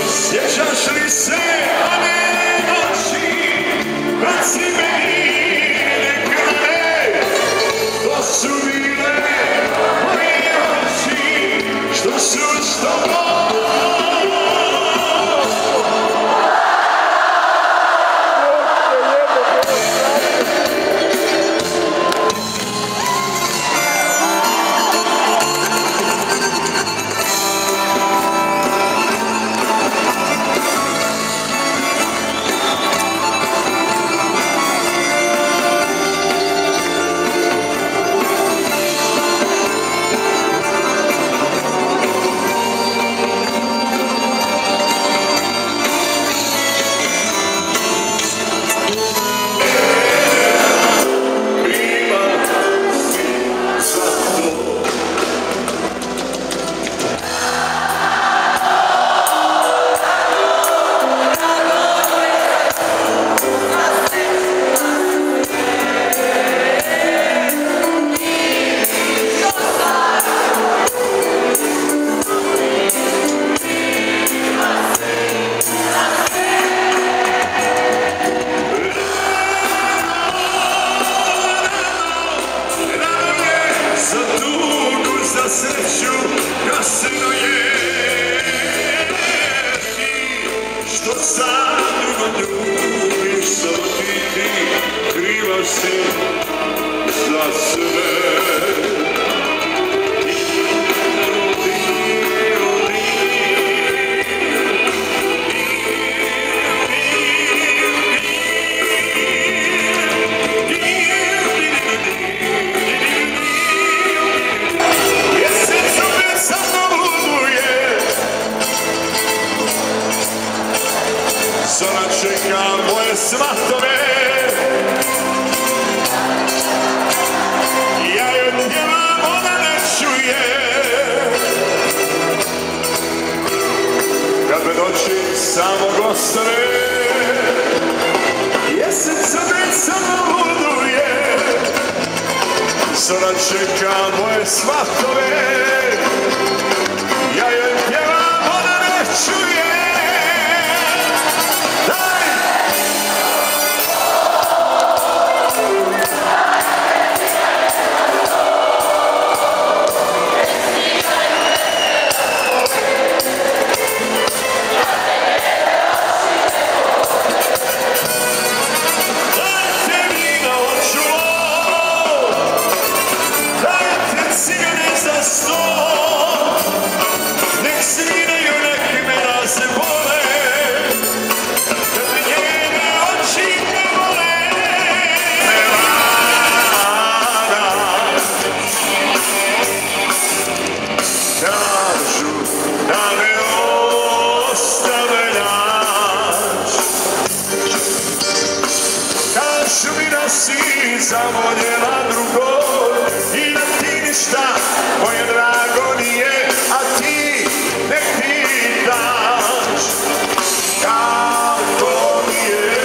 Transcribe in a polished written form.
Sjećaš li se one noći kad si meni rekla to su bile moje oči što su s tobom. Sreću jasno je što sad drugo ljubiš, samo ti kriva si za sve. Sada čeka moje svatove, ja joj pjevam, ona ne čuje. Kad me noći samo ostane, jesen se već samo luduje. Sada čeka moje svatove, ja joj pjevam, ona ne čuje. Si zavoljela drugog i da ti ništa moje drago nije, a ti ne pitaš kako mi je.